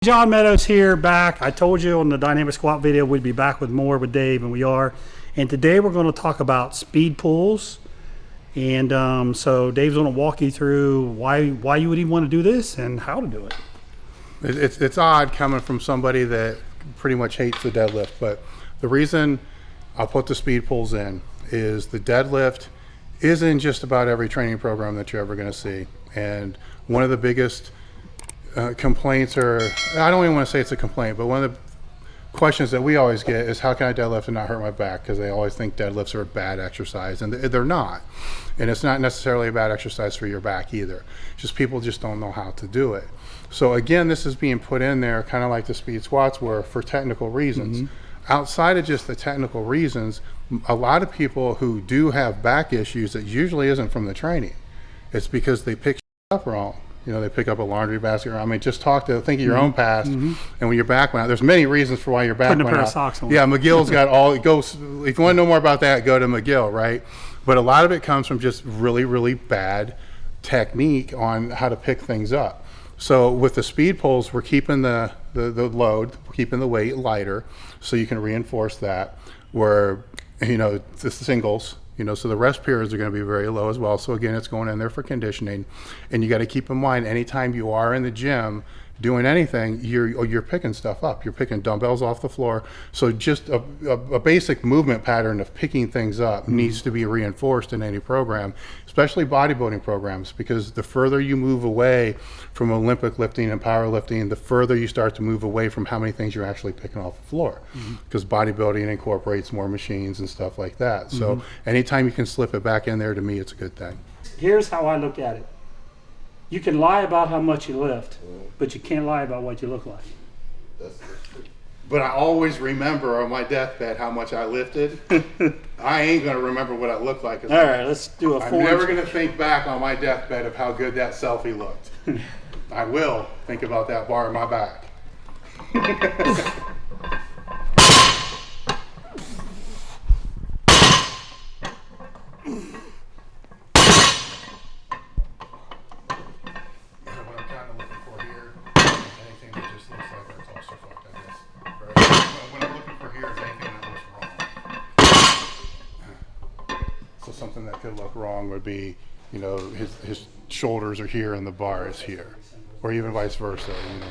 John Meadows here, back. I told you on the dynamic squat video we'd be back with more with Dave, and we are. And today we're going to talk about speed pulls. And so Dave's going to walk you through why you would even want to do this and how to do it. It's odd coming from somebody that pretty much hates the deadlift, but the reason I'll put the speed pulls in is the deadlift isn't just about every training program that you're ever going to see. And one of the biggest complaints, or I don't even want to say it's a complaint, but one of the questions that we always get is how can I deadlift and not hurt my back? Because they always think deadlifts are a bad exercise, and they're not. And it's not necessarily a bad exercise for your back either. Just people just don't know how to do it. So again, this is being put in there kind of like the speed squats were for technical reasons. Outside of just the technical reasons, a lot of people who do have back issues, it usually isn't from the training. It's because they pick up wrong. You know, they pick up a laundry basket. I mean, just think of your own past. And when your back went out, there's many reasons for why your back went out. Putting a pair of socks on. Yeah, McGill's got all, it goes, if you want to know more about that, go to McGill, right? But a lot of it comes from just really, really bad technique on how to pick things up. So with the speed pulls, we're keeping the load, keeping the weight lighter, so you can reinforce that. Where, you know, the singles, you know, so the rest periods are going to be very low as well. So again, it's going in there for conditioning, and you got to keep in mind anytime you are in the gym doing anything, you're picking stuff up. You're picking dumbbells off the floor. So just a basic movement pattern of picking things up needs to be reinforced in any program, especially bodybuilding programs, because the further you move away from Olympic lifting and powerlifting, the further you start to move away from how many things you're actually picking off the floor, because bodybuilding incorporates more machines and stuff like that. So anytime you can slip it back in there, to me, it's a good thing. Here's how I look at it. You can lie about how much you lift, but you can't lie about what you look like. But I always remember on my deathbed how much I lifted. I ain't going to remember what I looked like. All right, let's do a I'm never going to think back on my deathbed of how good that selfie looked. I will think about that bar in my back. Something that could look wrong would be, you know, his shoulders are here and the bar is here, or even vice versa. You know,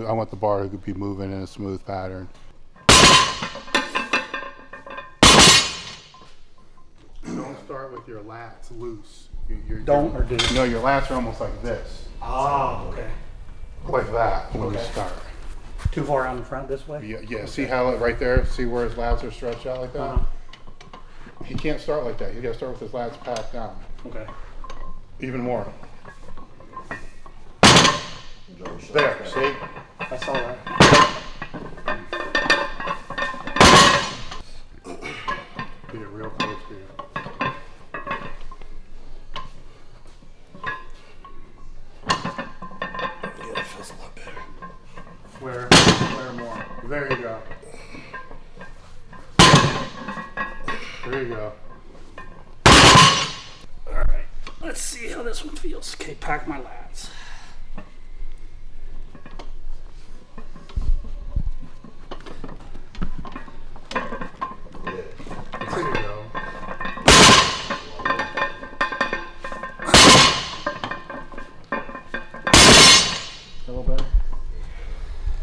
I want the bar to be moving in a smooth pattern. Don't start with your lats loose. No, your lats are almost like this. Oh, okay. Like that when you start. Too far on the front this way? Yeah. Okay. See how it right there? See where his lats are stretched out like that? He can't start like that. He's got to start with his lats packed down. Okay. Even more. There, see? I saw that. Get it real close to you. Yeah, that feels a lot better. Flare more. There you go. There you go. All right, let's see how this one feels. Okay, pack my lats. There you go. A little better.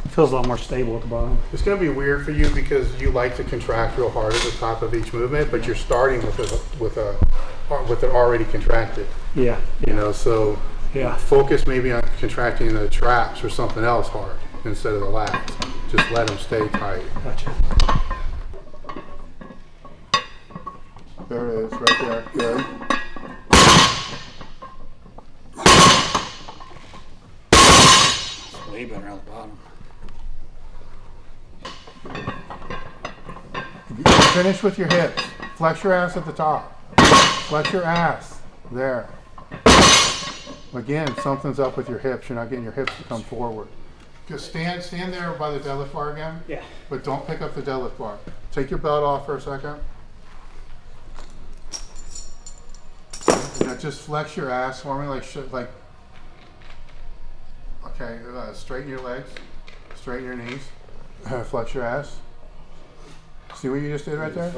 Feels a lot more stable at the bottom. It's going to be weird for you because you like to contract real hard at the top of each movement, but you're starting with it already contracted. Yeah. You know, so yeah. Focus maybe on contracting the traps or something else hard instead of the lats. Just let them stay tight. Gotcha. There it is, right there. Good. It's way better on the bottom. Finish with your hips. Flex your ass at the top. Flex your ass. There. Again, something's up with your hips. You're not getting your hips to come forward. Just stand there by the deadlift bar again. Yeah. But don't pick up the deadlift bar. Take your belt off for a second. Now just flex your ass for me, like Okay, straighten your legs, straighten your knees, flex your ass. See what you just did right there?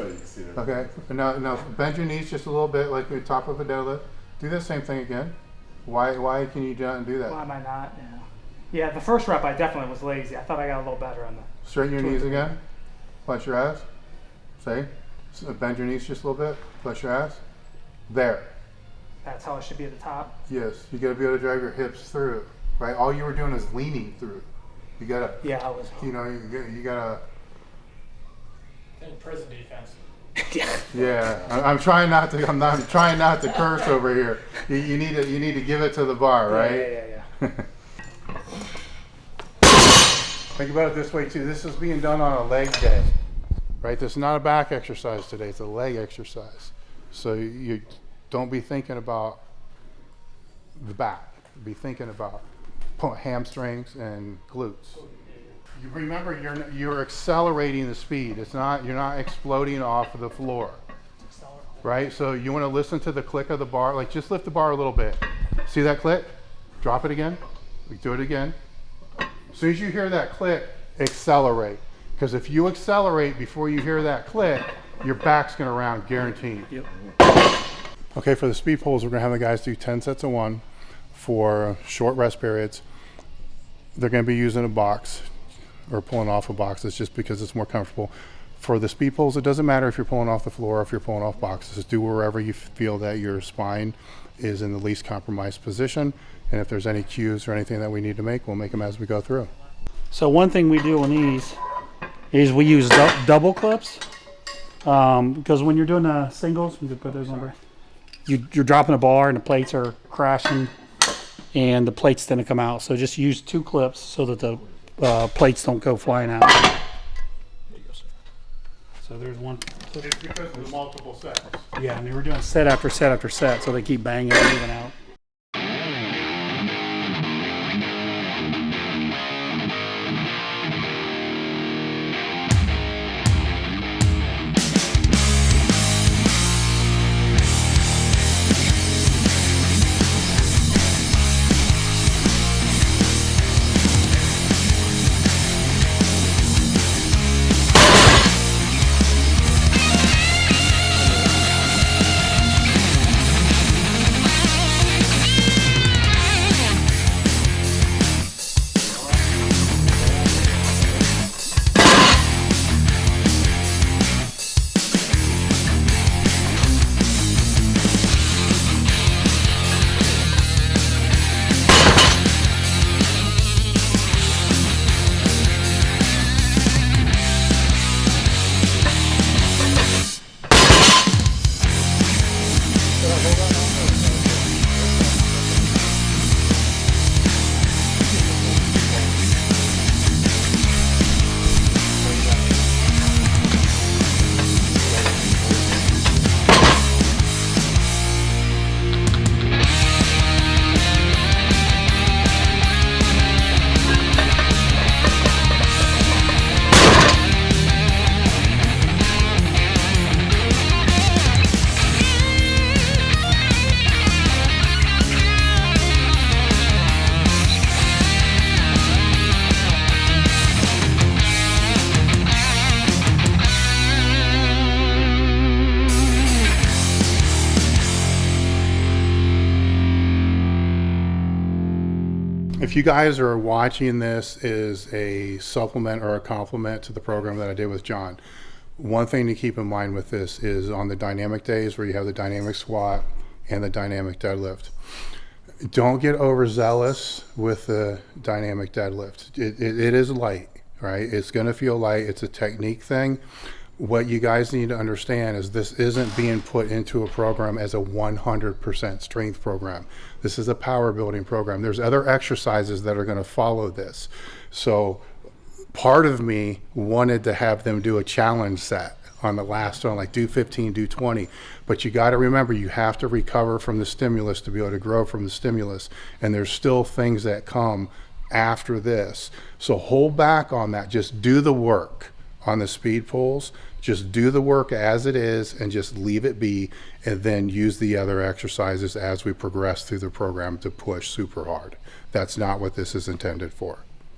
Okay, now bend your knees just a little bit like the top of a deadlift. Do the same thing again. Why can you not do that? Why am I not? Yeah, the first rep I definitely was lazy. I thought I got a little better on the. Straighten your knees again, flex your ass. Say, bend your knees just a little bit, flex your ass. There. That's how it should be at the top. Yes, you gotta be able to drive your hips through, right? All you were doing is leaning through. You gotta, Yeah, I was. you know, you gotta. In prison defense. Yeah, I'm trying not to. I'm trying not to curse over here. You need to give it to the bar, right? Yeah. Think about it this way too. This is being done on a leg day, right? This is not a back exercise today. It's a leg exercise. So you don't be thinking about the back. Be thinking about hamstrings and glutes. You remember, you're accelerating the speed. You're not exploding off of the floor, right? So you want to listen to the click of the bar. Like, just lift the bar a little bit. See that click? Drop it again. Do it again. As soon as you hear that click, accelerate. Because if you accelerate before you hear that click, your back's going to round, guaranteed. Yep. Okay, for the speed pulls, we're going to have the guys do 10 sets of 1 for short rest periods. They're going to be using a box or pulling off of boxes just because it's more comfortable. For the speed pulls, it doesn't matter if you're pulling off the floor or if you're pulling off boxes. Do wherever you feel that your spine is in the least compromised position. And if there's any cues or anything that we need to make, we'll make them as we go through. So one thing we do on these is we use double clips because when you're doing the singles, you can put those on there. You're dropping a bar and the plates are crashing and the plates tend to come out. So just use 2 clips so that the plates don't go flying out. So there's one. It's because of the multiple sets. Yeah, and they were doing set after set after set, so they keep banging and moving out. If you guys are watching this as a supplement or a complement to the program that I did with John, one thing to keep in mind with this is on the dynamic days where you have the dynamic squat and the dynamic deadlift, don't get overzealous with the dynamic deadlift. It is light, right? It's going to feel light. It's a technique thing. What you guys need to understand is this isn't being put into a program as a 100% strength program. This is a power building program. There's other exercises that are going to follow this. So part of me wanted to have them do a challenge set on the last one, like do 15, do 20. But you got to remember, you have to recover from the stimulus to be able to grow from the stimulus. And there's still things that come after this. So hold back on that. Just do the work on the speed pulls. Just do the work as it is and just leave it be, and then use the other exercises as we progress through the program to push super hard. That's not what this is intended for.